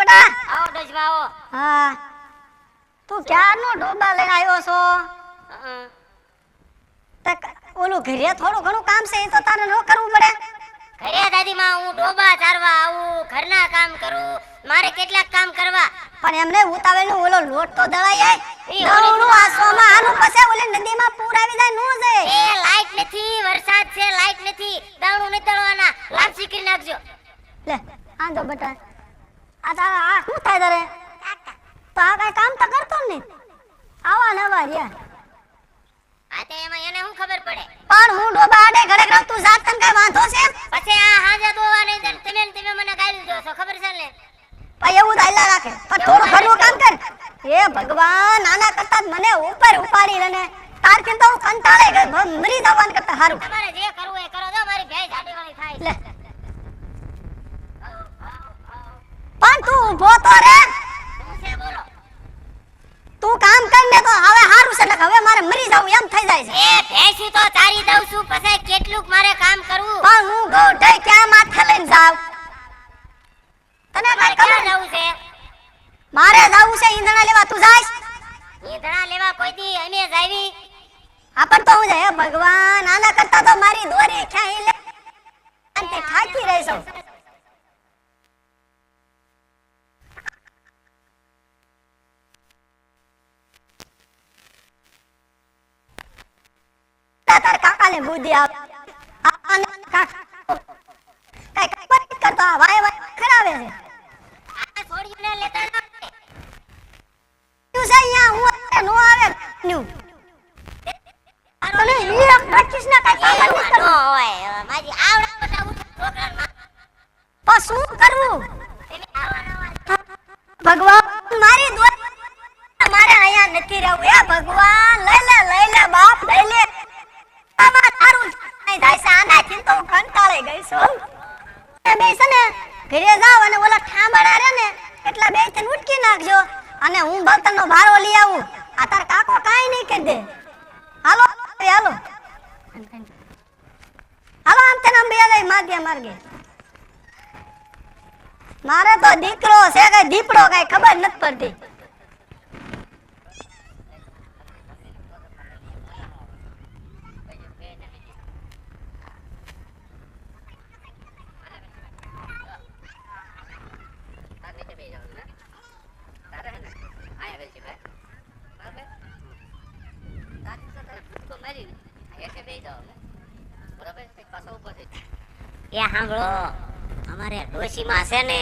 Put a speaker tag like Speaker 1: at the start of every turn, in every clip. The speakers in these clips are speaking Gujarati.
Speaker 1: બેટા
Speaker 2: આવો ડોશમાં આવો.
Speaker 1: હા તું ક્યારનો ડોબા લઈને આવ્યો છો? ઓલું ઘરે થોડું ઘણું કામ છે એ તો તારે ન કરવું પડે?
Speaker 2: ઘરે દાદીમાં હું ડોબા ચારવા આવું, ઘરના કામ કરું, મારે કેટલાક કામ કરવા.
Speaker 1: પણ એમને ઉતાવળ નું ઓલો લોટ તો દળાઈ જાય. દળનું આસોમાં આનું પછી ઓલી નદીમાં પૂર આવી જાય નો જાય.
Speaker 2: એ લાઈટ નથી, વરસાદ છે, લાઈટ નથી, દળનું નથી દળવાના, લાપસી કરી નાખજો.
Speaker 1: લે આંધો બેટા આ તારા આ શું થાય તારે? તો આ કઈ કામ તો કરતો ને આવા નવા રહ્યા.
Speaker 2: આ તે એમાં એને શું ખબર પડે?
Speaker 1: પણ હું ડોબા આડે ઘડે રહું તું જાત તને કઈ વાંધો છે?
Speaker 2: પછી આ હાજે દોવા નહીં દે તમે મને ગાલી દો છો ખબર છે ને?
Speaker 1: ભાઈ એવું દાયલા રાખે પણ થોડું ઘરનું કામ કર. હે ભગવાન આના કરતા મને ઉપર ઉપાડી લેને તારથી તો હું કંટાળે ગઈ મરી જવાન કરતા હારું.
Speaker 2: તમારે જે કરવું એ કરો દો મારી ભેંસ આડીવાળી થાય.
Speaker 1: લે પણ તું ઊભો તો રે.
Speaker 2: શું છે બોલો?
Speaker 1: તું કામ કર ને તો હવે હારું છે એટલે હવે મારે મરી જાવું એમ થઈ જાય છે.
Speaker 2: એ ભેંસી તો ચારી દઉં છું પછી કેટલુંક મારે કામ કરવું.
Speaker 1: પણ હું ગોઢે ક્યાં માથે લઈને જાવ? તને કઈ ખબર
Speaker 2: જવું છે?
Speaker 1: મારે જાવું છે ઈંધણા લેવા તું જાઈશ?
Speaker 2: ઈંધણા લેવા કોઈ દી અમે જાવી.
Speaker 1: આ પણ તો હું જાય ભગવાન આના કરતા તો મારી દોરી ક્યાં લે અંતે થાકી રહી છું. તાર કાકાને બુદ્ધિ આપ કઈ કઈ કરતા વાય વાય ખરાવે છે.
Speaker 2: આ છોડીને લેતા ન
Speaker 1: તું છે અહીંયા હું નો આવે ન્યુ તને એક 25 ના કઈ કામ નહીં
Speaker 2: નો હોય મારી આવડા મોટા છોકરામાં
Speaker 1: તો શું કરવું?
Speaker 2: એને આવવાના
Speaker 1: ભગવાન મારી દોરી મારે અહીંયા નથી રહેવું. હે ભગવાન લઈ લે બાપ લઈ લે. આમાં તારું નહીં થાય છે આનાથી તો હું કંટાળી ગઈ છું. એ બે છે ને ઘરે જાવ અને ઓલા ઠાંબડા રે ને એટલા બે ત્રણ ઉટકી નાખજો અને હું બર્તનનો ભારો લઈ આવું. આ તાર કાકો કાઈ નહીં કરી દે. હાલો હાલો હાલો આમ તેને બે લઈ માર્ગે મારે તો દીકરો છે કઈ દીપડો કઈ ખબર નથી પડતી.
Speaker 2: એ સાંભળો અમારે ડોશીમાં છે ને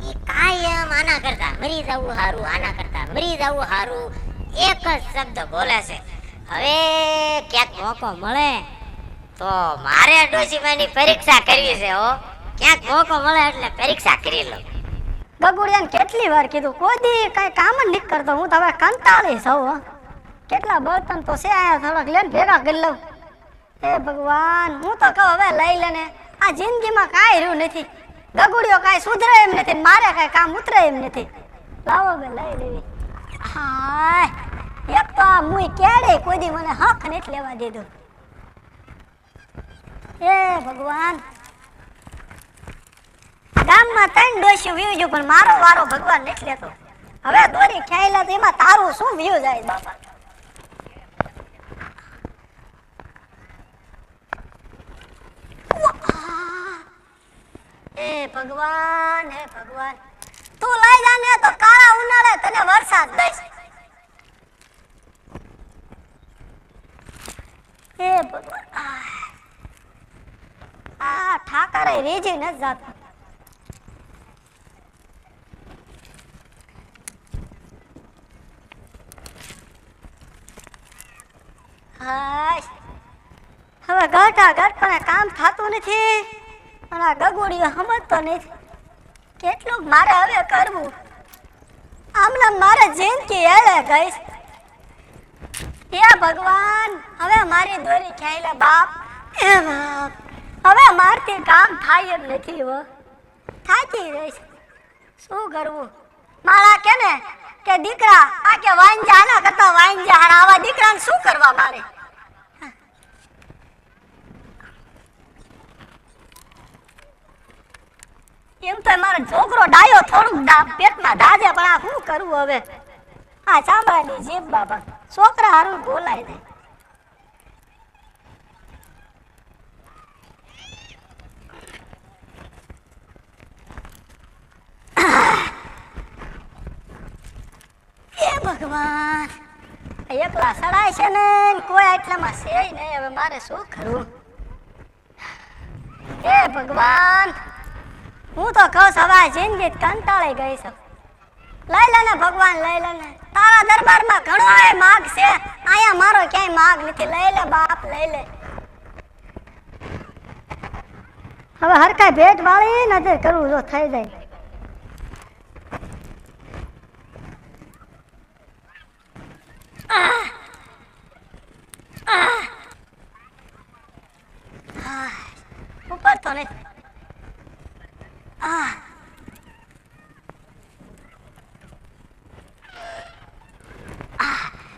Speaker 2: ઈ કાયમ આના કરતા મરી જવું હારું, આના કરતા મરી જવું હારું એક જ શબ્દ બોલે છે. હવે ક્યાંક મોકો મળે તો મારે ડોશીમાની પરીક્ષા કરવી છે. હો ક્યાંક મોકો મળે એટલે પરીક્ષા કરી લો.
Speaker 1: ગગુડિયાને કેટલી વાર કીધું કોઈ દી કઈ કામ જ નહીં કરતો. હું તો હવે કંટાળી છું. કેટલા બર્તન તો છે આયા થોડાક લઈને ભેગા કરી લઉં. હે ભગવાન હું તો કહું હવે લઈ લેને આ જિંદગીમાં કાંઈ રહ્યું નથી. ગગુડિયો કાંઈ સુધરે એમ નથી, મારે કાંઈ કામ ઉતરે એમ નથી. લાવો બે લઈ લેવી. હાય એક તો આ મુઈ કેડે કોઈ દી મને હક નથી લેવા દીધું. હે ભગવાન ગામમાં 3 ડોશી વ્યૂ જો પણ મારો વારો ભગવાન નથી લેતો. હવે દોરી ખ્યાયલા તો એમાં તારું શું વ્યૂ જાય બાપા? હે ભગવાન તું લઈ જા ને તો કાળા ઉનાળે તને વરસાદ દઈશ. હે ભગવાન આ ઠાકરે રેજી ન જાતો. હાય હવે ઘટા કામ થતું નથી અને આ ગગુડીઓ સમજતો નથી. કેટલું મારે હવે કરવું? આમના મારે જિંદગી હેલે ગઈ. હે ભગવાન હવે મારી દોરી ખ્યાલે બાપ. એ બાપ હવે મારથી કામ થાય જ નથી. હો થાકી રહીશ. શું કરવું? મારા કે દીકરા આ કે વાંજા ના કરતા વાંજા આવા દીકરાને શું કરવા મારે? એમ તો મારો છોકરો ડાયો થોડુંક પેટમાં દાજે પણ આ શું કરવું હવે આ ચામડાની જીભ બાબા છોકરા હારું બોલાય નહીં એ ભગવાન એકલા સડાય છે ને કોઈ આટલામાં છે નહીં હવે મારે શું કરવું એ ભગવાન હું તો કહું સવાય જિંદગી કંટાળી ગઈ છું લઈ લે ને ભગવાન લઈ લે ને તારા દરબારમાં ઘણો માગ છે અહીંયા મારો ક્યાંય માગ નથી લઈ લે બાપ લઈ લે હવે હરકાઈ ભેટ વાળી નજર કરવું જો થઈ જાય ઉપર તો નહીં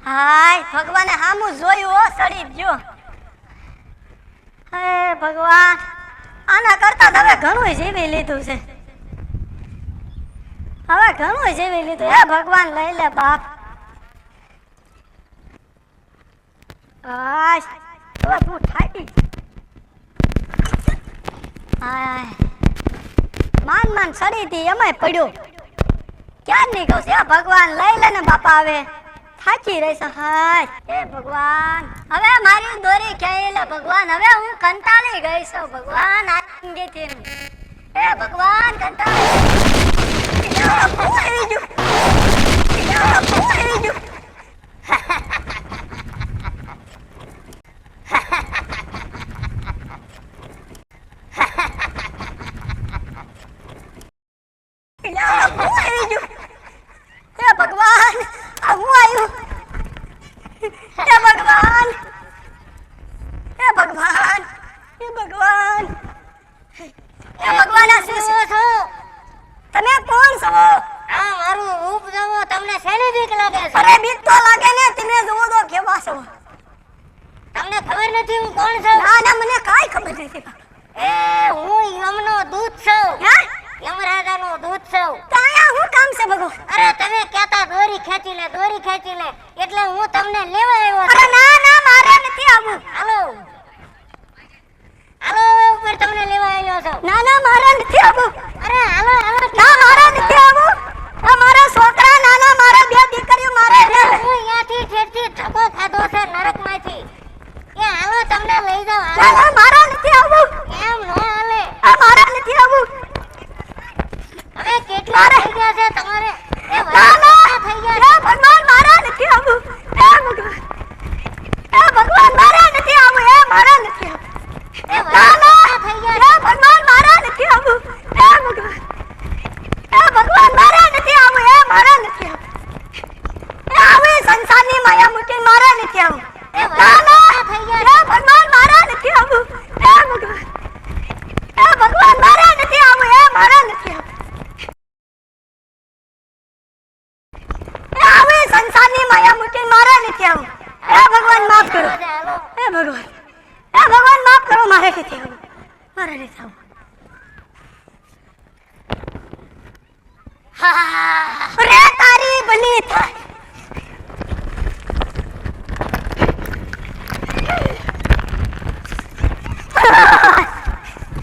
Speaker 1: હાય ભગવાને હામું જોયું હો સડી ગયો હે ભગવાન આના કરતા હવે ઘણું જીવી લીધું છે હવે ઘણું જીવી લીધું હે ભગવાન લઈ લે બાપ હાય હવે તું થાકી હાય માન માન સડી હતી એમાંય પડ્યો ક્યાં નહીં કહું છે ભગવાન લઈ લે ને બાપા હવે થાકી રહી છે હાય હે ભગવાન હવે મારી દોરી ક્યાંય લે ભગવાન હવે હું કંટાળી ગઈ છું ભગવાન આંગેથી હે ભગવાન કંટાળી આવી ગયું ભગવાન હું આવ્યું હે ભગવાન હે ભગવાન હે ભગવાન હે ભગવાન આ શું છો તમે કોણ છો
Speaker 2: આ મારું રૂપ જોવો તમને શેની બીક લાગે છે
Speaker 1: અરે બીક તો લાગે ને તમે જોવો તો કેવા છો
Speaker 2: તમને ખબર નથી હું કોણ છું
Speaker 1: ના ના મને કાઈ ખબર નથી
Speaker 2: એ હું યમનો દૂત છું
Speaker 1: હે
Speaker 2: યમરાજાનો દૂત છું
Speaker 1: તાયા હું કામ છે ભગવાન
Speaker 2: અરે તમે કહેતા દોરી ખેંચી લે એટલે હું તમને લેવા આવ્યો
Speaker 1: અરે
Speaker 2: છું
Speaker 1: ના ના મારે નથી આવું
Speaker 2: હાલો હાલો ઉપર તમને લેવા આવ્યો છું
Speaker 1: ના ના મારે નથી આવું
Speaker 2: અરે હાલો હાલો
Speaker 1: ના મારે નથી આવું આ મારા છોકરા નાના મારા બે દીકરીઓ મારે
Speaker 2: હું અહીંયાથી ઠેઠથી ધક્કો ખાધો છે નરકમાંથી એ હાલો તમને લઈ જાવ
Speaker 1: ના
Speaker 2: હાલો
Speaker 1: ના મારે નથી આવું
Speaker 2: એમ નો હાલે
Speaker 1: આ મારે નથી આવું
Speaker 2: હવે કેટલા થઈ ગયા છે તમારે એ
Speaker 1: ના ના
Speaker 2: થઈ
Speaker 1: હે
Speaker 2: ગયા
Speaker 1: ભગવાન મારે નથી આવું હે ભગવાન મારે નથી આવું હે મારે નથી આવું
Speaker 2: એ
Speaker 1: ના ના
Speaker 2: થઈ
Speaker 1: હે
Speaker 2: ગયા
Speaker 1: ભગવાન મારે નથી આવું હે ભગવાન મારે નથી આવું હે મારે નથી આવું એ આવી સંસારની માયા મૂકીને મારે નથી આવું
Speaker 2: એ
Speaker 1: ના ના
Speaker 2: થઈ
Speaker 1: હે
Speaker 2: ગયા
Speaker 1: ભગવાન મારે નથી આવું હે ભગવાન મારે નથી આવું હે મારે નથી આવું એ આવી સંસારની માયા મૂકીને મારે નથી આવું હે ભગવાન માફ કરો
Speaker 2: હાલો
Speaker 1: હે ભગવાન માફ કરો મારે નથી આવું મારે નથી આવું
Speaker 2: હા
Speaker 1: રે તારી બની થાય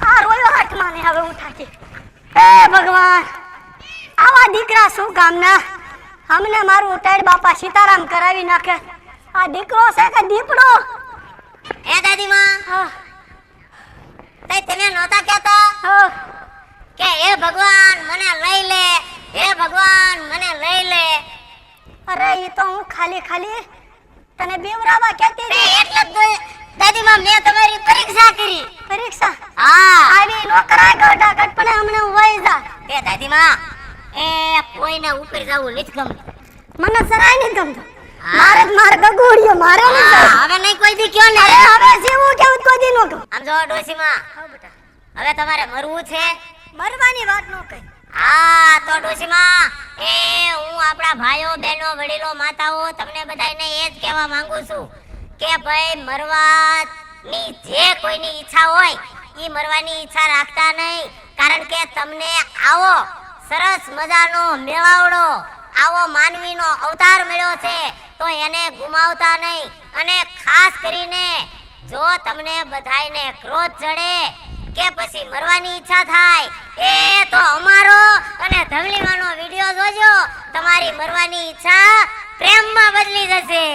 Speaker 1: આ રોયો હાથમાં ને હવે હું થાકી હે ભગવાન આવા દીકરા શું કામના અમને મારું ટાઈડ બાપા સીતારામ કરાવી નાખે આ દીકરો છે કે દીપડો
Speaker 2: એ દાદીમાં
Speaker 1: હા
Speaker 2: તઈ તમે નહોતા કહેતા
Speaker 1: હા
Speaker 2: કે હે ભગવાન મને લઈ લે હે ભગવાન મને લઈ લે
Speaker 1: અરે એ તો હું ખાલી તને બેવરાવા કહેતી
Speaker 2: તે
Speaker 1: હતી
Speaker 2: એટલે જ દાદીમાં મેં તમારી પરીક્ષા કરી
Speaker 1: પરીક્ષા
Speaker 2: હા
Speaker 1: આવી નો કરાય ગઢા ગઢપણે હમણાં વહી જા
Speaker 2: એ દાદીમાં એ કોઈને ઉપર જવું નથી ગમતું
Speaker 1: મને જરાય નહીં ગમતું
Speaker 2: હા.
Speaker 1: મારે ગગોડિયો મારે નહીં
Speaker 2: હા,
Speaker 1: ગમતું.
Speaker 2: હવે નહીં કોઈ દી કયો ને
Speaker 1: અરે હવે જેવું કેવું કોઈ દી નો ગમ
Speaker 2: આમ જો ડોશીમાં હવે તમારે મરવું છે
Speaker 1: મરવાની વાત નો કઈ
Speaker 2: હા તો ડોશીમાં એ હું આપણા ભાઈઓ બહેનો વડીલો માતાઓ તમને બધાને એ જ કહેવા માંગુ છું કે ભાઈ મરવાની જે કોઈની ઈચ્છા હોય ઈ મરવાની ઈચ્છા રાખતા નહીં, કારણ કે તમને આવો સરસ મજાનો મેળાવડો, આવો માનવીનો અવતાર મળ્યો છે, તો એને ગુમાવતા નહીં. અને ખાસ કરીને જો તમને બધાયને ક્રોધ ચડે કે પછી મરવાની ઈચ્છા થાય, એ તો અમારો અને ધવલીમાનો વિડિયો જોજો, તમારી મરવાની ઈચ્છા પ્રેમમાં બદલી જશે.